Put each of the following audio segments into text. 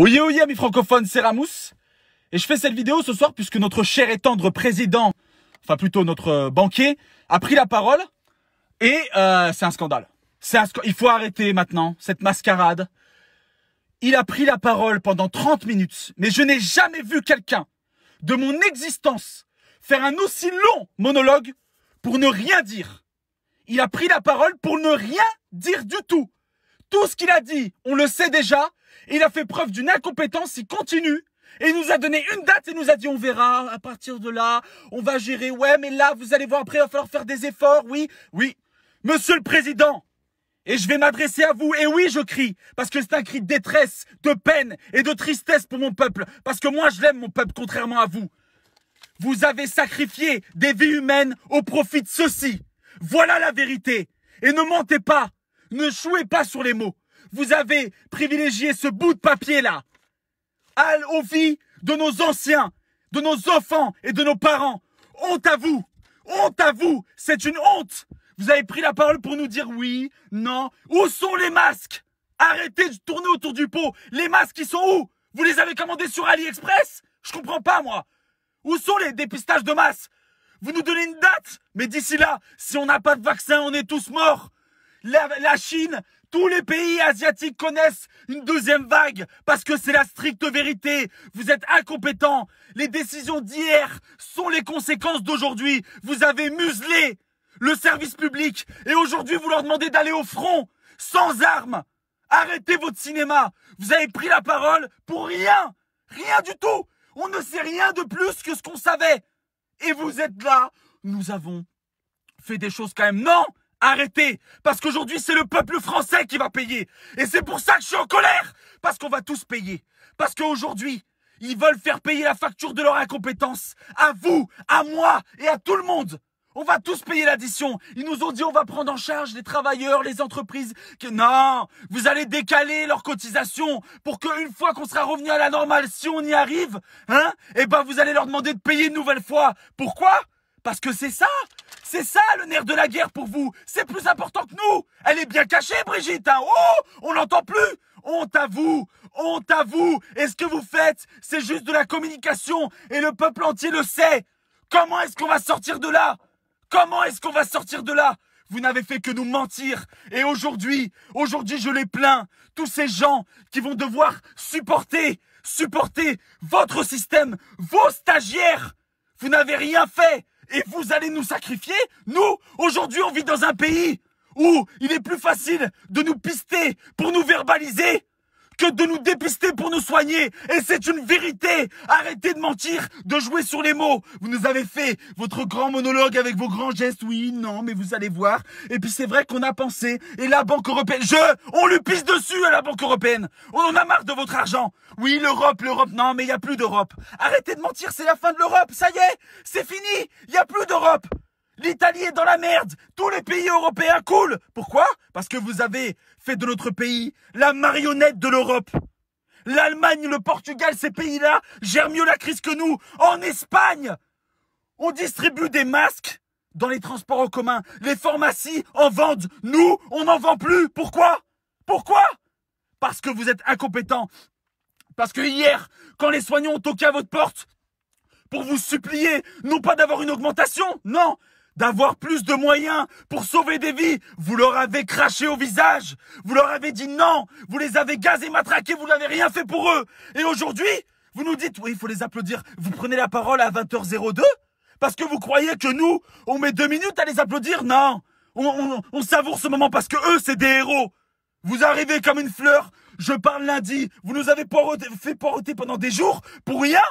Oyez, oyez, amis francophones, c'est Ramous. Et je fais cette vidéo ce soir puisque notre cher et tendre président, enfin plutôt notre banquier, a pris la parole. Et c'est un scandale. Il faut arrêter maintenant cette mascarade. Il a pris la parole pendant 30 minutes. Mais je n'ai jamais vu quelqu'un de mon existence faire un aussi long monologue pour ne rien dire. Il a pris la parole pour ne rien dire du tout. Tout ce qu'il a dit, on le sait déjà. Il a fait preuve d'une incompétence, il continue. Et il nous a donné une date et nous a dit on verra, à partir de là, on va gérer. Ouais, mais là, vous allez voir après, il va falloir faire des efforts. Oui, oui. Monsieur le Président, et je vais m'adresser à vous. Et oui, je crie, parce que c'est un cri de détresse, de peine et de tristesse pour mon peuple. Parce que moi, je l'aime, mon peuple, contrairement à vous. Vous avez sacrifié des vies humaines au profit de ceci. Voilà la vérité. Et ne mentez pas. Ne jouez pas sur les mots. Vous avez privilégié ce bout de papier-là aux vies de nos anciens, de nos enfants et de nos parents. Honte à vous. Honte à vous. C'est une honte. Vous avez pris la parole pour nous dire oui, non. Où sont les masques? Arrêtez de tourner autour du pot. Les masques, ils sont où? Vous les avez commandés sur AliExpress? Je comprends pas, moi. Où sont les dépistages de masse? Vous nous donnez une date, mais d'ici là, si on n'a pas de vaccin, on est tous morts. La Chine, tous les pays asiatiques connaissent une deuxième vague parce que c'est la stricte vérité. Vous êtes incompétents. Les décisions d'hier sont les conséquences d'aujourd'hui. Vous avez muselé le service public et aujourd'hui vous leur demandez d'aller au front sans armes. Arrêtez votre cinéma. Vous avez pris la parole pour rien. Rien du tout. On ne sait rien de plus que ce qu'on savait. Et vous êtes là. Nous avons fait des choses quand même. Non! Arrêtez, parce qu'aujourd'hui c'est le peuple français qui va payer. Et c'est pour ça que je suis en colère. Parce qu'on va tous payer. Parce qu'aujourd'hui, ils veulent faire payer la facture de leur incompétence. À vous, à moi et à tout le monde. On va tous payer l'addition. Ils nous ont dit on va prendre en charge les travailleurs, les entreprises. Non, vous allez décaler leurs cotisations pour qu'une fois qu'on sera revenu à la normale, si on y arrive, eh ben vous allez leur demander de payer une nouvelle fois. Pourquoi? Parce que c'est ça le nerf de la guerre pour vous. C'est plus important que nous. Elle est bien cachée, Brigitte. Oh, on l'entend plus. Honte à vous. Honte à vous. Et ce que vous faites, c'est juste de la communication. Et le peuple entier le sait. Comment est-ce qu'on va sortir de là? Comment est-ce qu'on va sortir de là? Vous n'avez fait que nous mentir. Et aujourd'hui, je les plains. Tous ces gens qui vont devoir supporter votre système, vos stagiaires. Vous n'avez rien fait. Et vous allez nous sacrifier? Nous, aujourd'hui, on vit dans un pays où il est plus facile de nous pister pour nous verbaliser que de nous dépister pour nous soigner. Et c'est une vérité. Arrêtez de mentir, de jouer sur les mots. Vous nous avez fait votre grand monologue avec vos grands gestes. Oui, non, mais vous allez voir. Et puis c'est vrai qu'on a pensé. Et la Banque européenne, on lui pisse dessus à la Banque européenne. On en a marre de votre argent. Oui, l'Europe, non, mais il n'y a plus d'Europe. Arrêtez de mentir, c'est la fin de l'Europe. Ça y est, c'est fini. Il n'y a plus d'Europe. L'Italie est dans la merde. Tous les pays européens coulent. Pourquoi? Parce que vous avez fait de notre pays la marionnette de l'Europe. L'Allemagne, le Portugal, ces pays-là gèrent mieux la crise que nous. En Espagne, on distribue des masques dans les transports en commun. Les pharmacies en vendent. Nous, on n'en vend plus. Pourquoi? Pourquoi? Parce que vous êtes incompétents. Parce que hier, quand les soignants ont toqué à votre porte pour vous supplier, non pas d'avoir une augmentation, non, d'avoir plus de moyens pour sauver des vies, vous leur avez craché au visage. Vous leur avez dit non. Vous les avez gazés, matraqués. Vous n'avez rien fait pour eux. Et aujourd'hui, vous nous dites, oui, il faut les applaudir. Vous prenez la parole à 20h02 parce que vous croyez que nous, on met 2 minutes à les applaudir? Non. On savoure ce moment parce que eux, c'est des héros. Vous arrivez comme une fleur. Je parle lundi. Vous nous avez fait poireauter pendant des jours pour rien?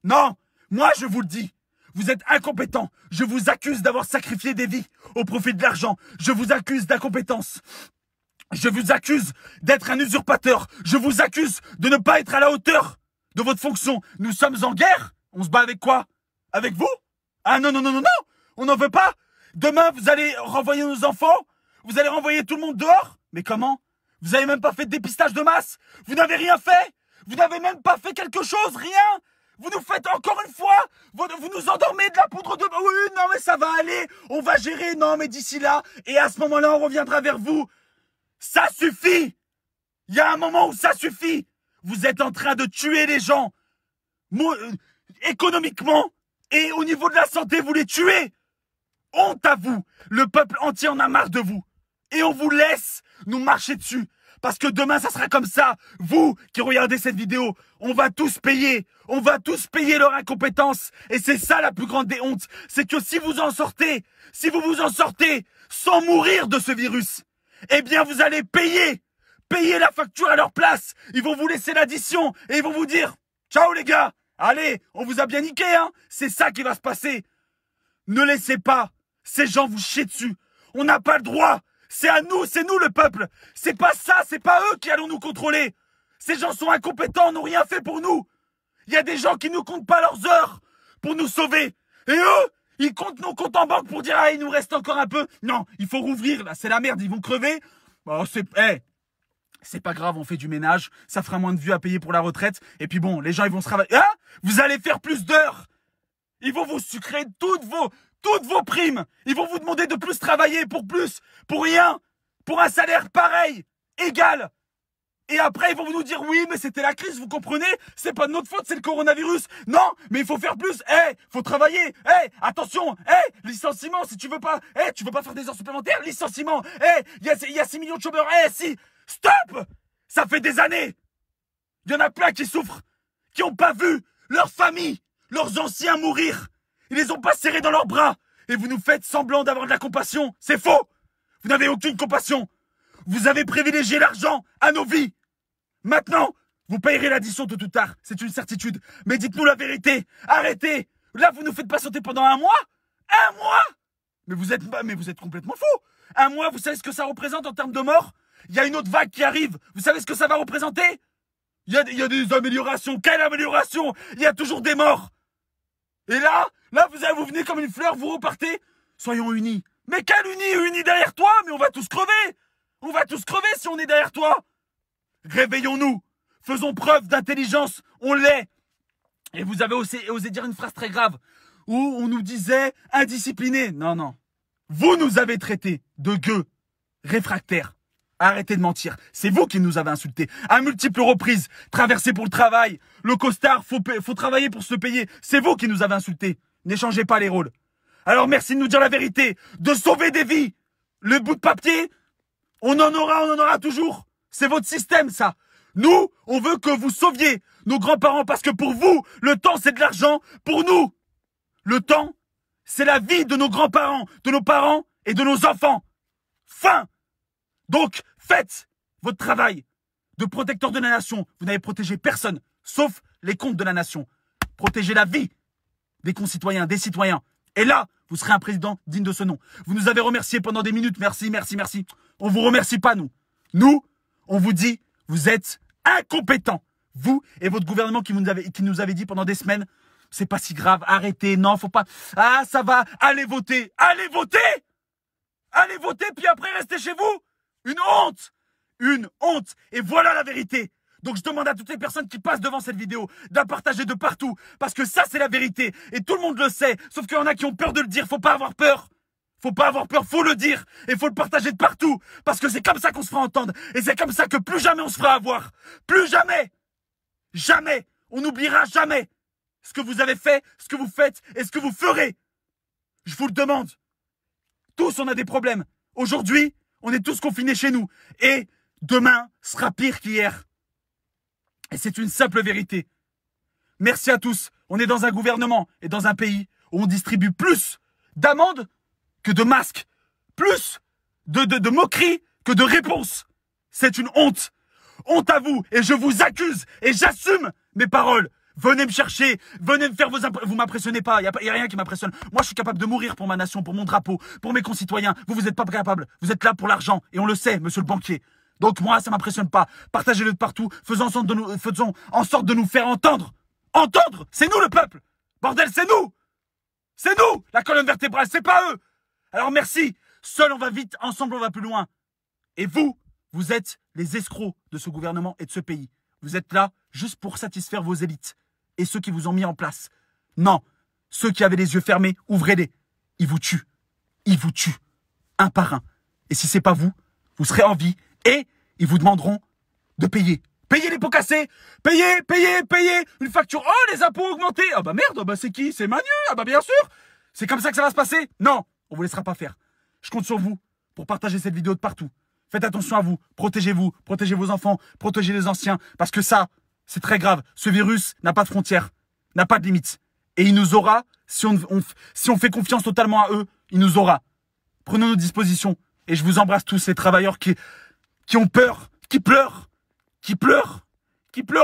Non. Moi, je vous le dis. Vous êtes incompétents. Je vous accuse d'avoir sacrifié des vies au profit de l'argent. Je vous accuse d'incompétence. Je vous accuse d'être un usurpateur. Je vous accuse de ne pas être à la hauteur de votre fonction. Nous sommes en guerre. On se bat avec quoi? Avec vous? Ah non, non, non, non, non. On n'en veut pas. Demain, vous allez renvoyer nos enfants. Vous allez renvoyer tout le monde dehors. Mais comment? Vous n'avez même pas fait de dépistage de masse. Vous n'avez rien fait. Vous n'avez même pas fait quelque chose. Rien. Vous nous faites encore une fois, vous nous endormez de la poudre de... Oui, non, mais ça va aller, on va gérer, non, mais d'ici là, et à ce moment-là, on reviendra vers vous. Ça suffit. Il y a un moment où ça suffit. Vous êtes en train de tuer les gens. Économiquement et au niveau de la santé, vous les tuez. Honte à vous. Le peuple entier en a marre de vous. Et on vous laisse nous marcher dessus. Parce que demain, ça sera comme ça. Vous qui regardez cette vidéo, on va tous payer. On va tous payer leur incompétence. Et c'est ça la plus grande des hontes. C'est que si vous vous en sortez sans mourir de ce virus, eh bien vous allez payer la facture à leur place. Ils vont vous laisser l'addition et ils vont vous dire « Ciao les gars, allez, on vous a bien niqué, hein !» C'est ça qui va se passer. Ne laissez pas ces gens vous chier dessus. On n'a pas le droit. C'est à nous, c'est nous le peuple. C'est pas ça, c'est pas eux qui allons nous contrôler. Ces gens sont incompétents, n'ont rien fait pour nous. Il y a des gens qui ne comptent pas leurs heures pour nous sauver. Et eux, ils comptent nos comptes en banque pour dire « Ah, il nous reste encore un peu. » Non, il faut rouvrir, là, c'est la merde, ils vont crever. Bon, c'est pas grave, on fait du ménage, ça fera moins de vues à payer pour la retraite. Et puis bon, les gens, ils vont se travailler. Hein? Vous allez faire plus d'heures. Ils vont vous sucrer toutes vos primes. Ils vont vous demander de plus travailler pour rien, pour un salaire pareil, égal. Et après, ils vont nous dire, oui, mais c'était la crise, vous comprenez? C'est pas de notre faute, c'est le coronavirus. Non, mais il faut faire plus. Faut travailler. Attention. Licenciement, si tu veux pas faire des heures supplémentaires, licenciement. Il y a 6 millions de chômeurs. Si. Stop! Ça fait des années. Il y en a plein qui souffrent, qui n'ont pas vu leur famille, leurs anciens mourir. Ils les ont pas serrés dans leurs bras. Et vous nous faites semblant d'avoir de la compassion. C'est faux. Vous n'avez aucune compassion. Vous avez privilégié l'argent à nos vies. Maintenant, vous payerez l'addition tôt ou tard. C'est une certitude. Mais dites-nous la vérité. Arrêtez. Là, vous nous faites patienter pendant 1 mois. 1 mois? Mais vous êtes complètement fous. 1 mois, vous savez ce que ça représente en termes de morts? Il y a une autre vague qui arrive. Vous savez ce que ça va représenter? Il y a des améliorations. Quelle amélioration? Il y a toujours des morts. Et là, vous venez comme une fleur, vous repartez. Soyons unis. Mais quel unis derrière toi? Mais on va tous crever. On va tous crever si on est derrière toi. Réveillons-nous. Faisons preuve d'intelligence. On l'est. Et vous avez osé dire une phrase très grave où on nous disait indisciplinés. Non. Vous nous avez traités de gueux, réfractaires. Arrêtez de mentir. C'est vous qui nous avez insultés. À multiples reprises. Traversé pour le travail. Le costard, faut travailler pour se payer. C'est vous qui nous avez insultés. N'échangez pas les rôles. Alors merci de nous dire la vérité. De sauver des vies. Le bout de papier, on en aura toujours. C'est votre système, ça. Nous, on veut que vous sauviez nos grands-parents parce que pour vous, le temps, c'est de l'argent. Pour nous, le temps, c'est la vie de nos grands-parents, de nos parents et de nos enfants. Fin. Donc, faites votre travail de protecteur de la nation. Vous n'avez protégé personne, sauf les comptes de la nation. Protégez la vie des concitoyens, des citoyens. Et là, vous serez un président digne de ce nom. Vous nous avez remerciés pendant des minutes. Merci. On vous remercie pas, nous. Nous, on vous dit, vous êtes incompétents. Vous et votre gouvernement qui nous avait dit pendant des semaines, c'est pas si grave, arrêtez, non, faut pas. Ah, ça va, allez voter. Allez voter, puis après, restez chez vous. Une honte. Et voilà la vérité. Donc je demande à toutes les personnes qui passent devant cette vidéo de la partager de partout. Parce que ça, c'est la vérité. Et tout le monde le sait. Sauf qu'il y en a qui ont peur de le dire. Faut pas avoir peur. Faut le dire. Et faut le partager de partout. Parce que c'est comme ça qu'on se fera entendre. Et c'est comme ça que plus jamais on se fera avoir. Plus jamais. Jamais. On n'oubliera jamais ce que vous avez fait, ce que vous faites et ce que vous ferez. Je vous le demande. Tous, on a des problèmes. Aujourd'hui, on est tous confinés chez nous. Et demain sera pire qu'hier. Et c'est une simple vérité. Merci à tous. On est dans un gouvernement et dans un pays où on distribue plus d'amendes que de masques. Plus de moqueries que de réponses. C'est une honte. Honte à vous. Et je vous accuse. Et j'assume mes paroles. Venez me chercher, venez me faire vous m'impressionnez pas, y a rien qui m'impressionne. Moi, je suis capable de mourir pour ma nation, pour mon drapeau, pour mes concitoyens. Vous êtes pas capable. Vous êtes là pour l'argent. Et on le sait, monsieur le banquier. Donc moi, ça m'impressionne pas. Partagez-le de partout. Faisons en sorte de nous faire entendre. Entendre, c'est nous le peuple. Bordel, c'est nous. C'est nous, la colonne vertébrale, c'est pas eux. Alors merci. Seul on va vite, ensemble on va plus loin. Et vous êtes les escrocs de ce gouvernement et de ce pays. Vous êtes là juste pour satisfaire vos élites. Et ceux qui vous ont mis en place. Non, ceux qui avaient les yeux fermés, ouvrez-les. Ils vous tuent. Un par un. Et si c'est pas vous, vous serez en vie et ils vous demanderont de payer. Payez les pots cassés. Payez. Une facture. Oh, les impôts augmentés. Ah bah merde, bah c'est qui? C'est Manu. Ah bah bien sûr. C'est comme ça que ça va se passer? Non, on vous laissera pas faire. Je compte sur vous pour partager cette vidéo de partout. Faites attention à vous. Protégez vos enfants, protégez les anciens. Parce que ça, c'est très grave. Ce virus n'a pas de frontières, n'a pas de limites. Et il nous aura, si on fait confiance totalement à eux, il nous aura. Prenons nos dispositions. Et je vous embrasse tous, ces travailleurs qui ont peur, qui pleurent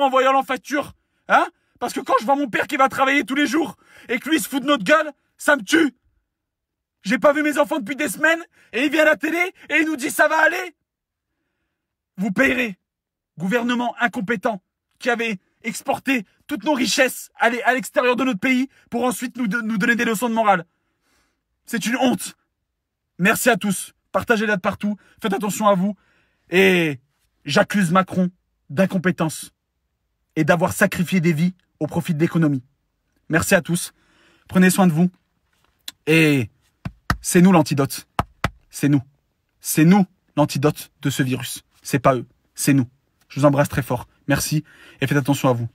en voyant la facture. Hein? Parce que quand je vois mon père qui va travailler tous les jours et que lui il se fout de notre gueule, ça me tue. J'ai pas vu mes enfants depuis des semaines et il vient à la télé et il nous dit ça va aller. Vous payerez. Gouvernement incompétent qui avait exporté toutes nos richesses à l'extérieur de notre pays pour ensuite nous donner des leçons de morale. C'est une honte. Merci à tous. Partagez-la de partout. Faites attention à vous. Et j'accuse Macron d'incompétence et d'avoir sacrifié des vies au profit de l'économie. Merci à tous. Prenez soin de vous. Et c'est nous l'antidote. C'est nous. C'est nous l'antidote de ce virus. C'est pas eux. C'est nous. Je vous embrasse très fort. Merci et faites attention à vous.